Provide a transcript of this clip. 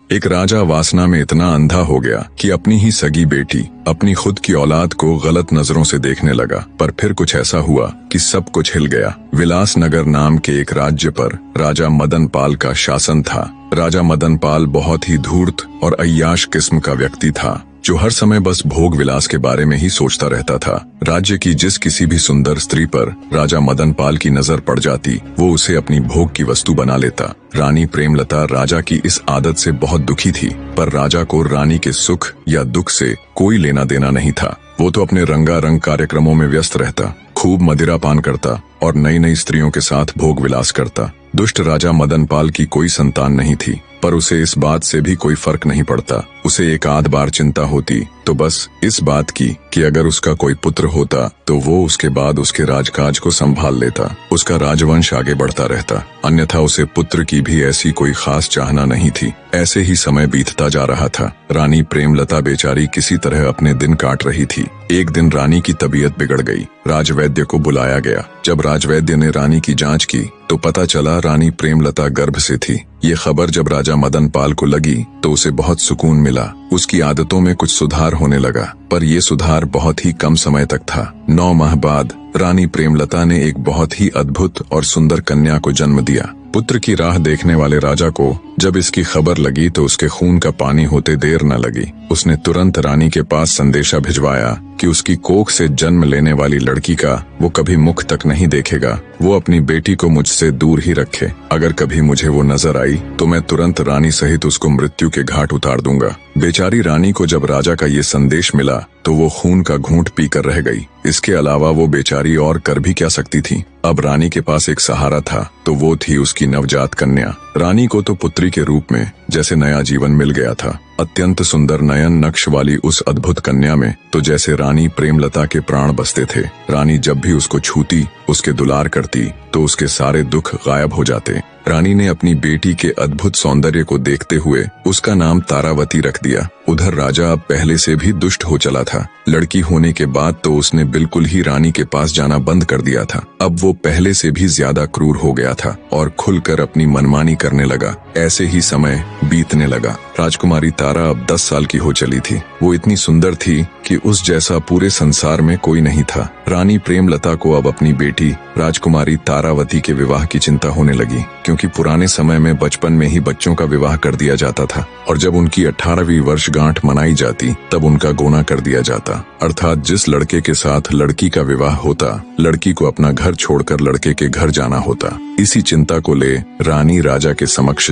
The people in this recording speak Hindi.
एक राजा वासना में इतना अंधा हो गया कि अपनी ही सगी बेटी अपनी खुद की औलाद को गलत नजरों से देखने लगा। पर फिर कुछ ऐसा हुआ कि सब कुछ हिल गया। विलासनगर नाम के एक राज्य पर राजा मदन पाल का शासन था। राजा मदन पाल बहुत ही धूर्त और अय्याश किस्म का व्यक्ति था, जो हर समय बस भोग विलास के बारे में ही सोचता रहता था। राज्य की जिस किसी भी सुंदर स्त्री पर राजा मदन पाल की नजर पड़ जाती, वो उसे अपनी भोग की वस्तु बना लेता। रानी प्रेमलता राजा की इस आदत से बहुत दुखी थी, पर राजा को रानी के सुख या दुख से कोई लेना देना नहीं था। वो तो अपने रंगारंग कार्यक्रमों में व्यस्त रहता, खूब मदिरा पान करता और नई नई स्त्रियों के साथ भोग विलास करता। दुष्ट राजा मदन पाल की कोई संतान नहीं थी, पर उसे इस बात से भी कोई फर्क नहीं पड़ता। उसे एक आध बार चिंता होती तो बस इस बात की कि अगर उसका कोई पुत्र होता तो वो उसके बाद उसके राजकाज को संभाल लेता, उसका राजवंश आगे बढ़ता रहता। अन्यथा उसे पुत्र की भी ऐसी कोई खास चाहना नहीं थी। ऐसे ही समय बीतता जा रहा था। रानी प्रेमलता बेचारी किसी तरह अपने दिन काट रही थी। एक दिन रानी की तबीयत बिगड़ गई। राजवैद्य को बुलाया गया। जब राजवैद्य ने रानी की जांच की तो पता चला रानी प्रेमलता गर्भ से थी। ये खबर जब राजा मदन पाल को लगी तो उसे बहुत सुकून मिला। उसकी आदतों में कुछ सुधार होने लगा, पर यह सुधार बहुत ही कम समय तक था। 9 माह बाद रानी प्रेमलता ने एक बहुत ही अद्भुत और सुंदर कन्या को जन्म दिया। पुत्र की राह देखने वाले राजा को जब इसकी खबर लगी तो उसके खून का पानी होते देर न लगी। उसने तुरंत रानी के पास संदेशा भिजवाया कि उसकी कोख से जन्म लेने वाली लड़की का वो कभी मुख तक नहीं देखेगा। वो अपनी बेटी को मुझसे दूर ही रखे। अगर कभी मुझे वो नजर आई तो मैं तुरंत रानी सहित उसको मृत्यु के घाट उतार दूंगा। बेचारी रानी को जब राजा का ये संदेश मिला तो वो खून का घूंट पीकर रह गई। इसके अलावा वो बेचारी और कर भी क्या सकती थी। अब रानी के पास एक सहारा था, तो वो थी उसकी नवजात कन्या। रानी को तो पुत्री के रूप में जैसे नया जीवन मिल गया था। अत्यंत सुंदर नयन नक्श वाली उस अद्भुत कन्या में तो जैसे रानी प्रेमलता के प्राण बसते थे। रानी जब भी उसको छूती, उसके दुलार करती तो उसके सारे दुख गायब हो जाते। रानी ने अपनी बेटी के अद्भुत सौंदर्य को देखते हुए उसका नाम तारावती रख दिया। उधर राजा अब पहले से भी दुष्ट हो चला था। लड़की होने के बाद तो उसने बिल्कुल ही रानी के पास जाना बंद कर दिया था। अब वो पहले से भी ज्यादा क्रूर हो गया था और खुलकर अपनी मनमानी करने लगा। ऐसे ही समय बीतने लगा। राजकुमारी तारा अब 10 साल की हो चली थी। वो इतनी सुंदर थी कि उस जैसा पूरे संसार में कोई नहीं था। रानी प्रेमलता को अब अपनी बेटी राजकुमारी तारावती के विवाह की चिंता होने लगी, क्योंकि पुराने समय में बचपन में ही बच्चों का विवाह कर दिया जाता था और जब उनकी 18वीं वर्षगांठ मनाई जाती तब उनका गोना कर दिया जाता। अर्थात जिस लड़के के साथ लड़की का विवाह होता, लड़की को अपना घर छोड़कर लड़के के घर जाना होता। इसी चिंता को ले रानी राजा के समक्ष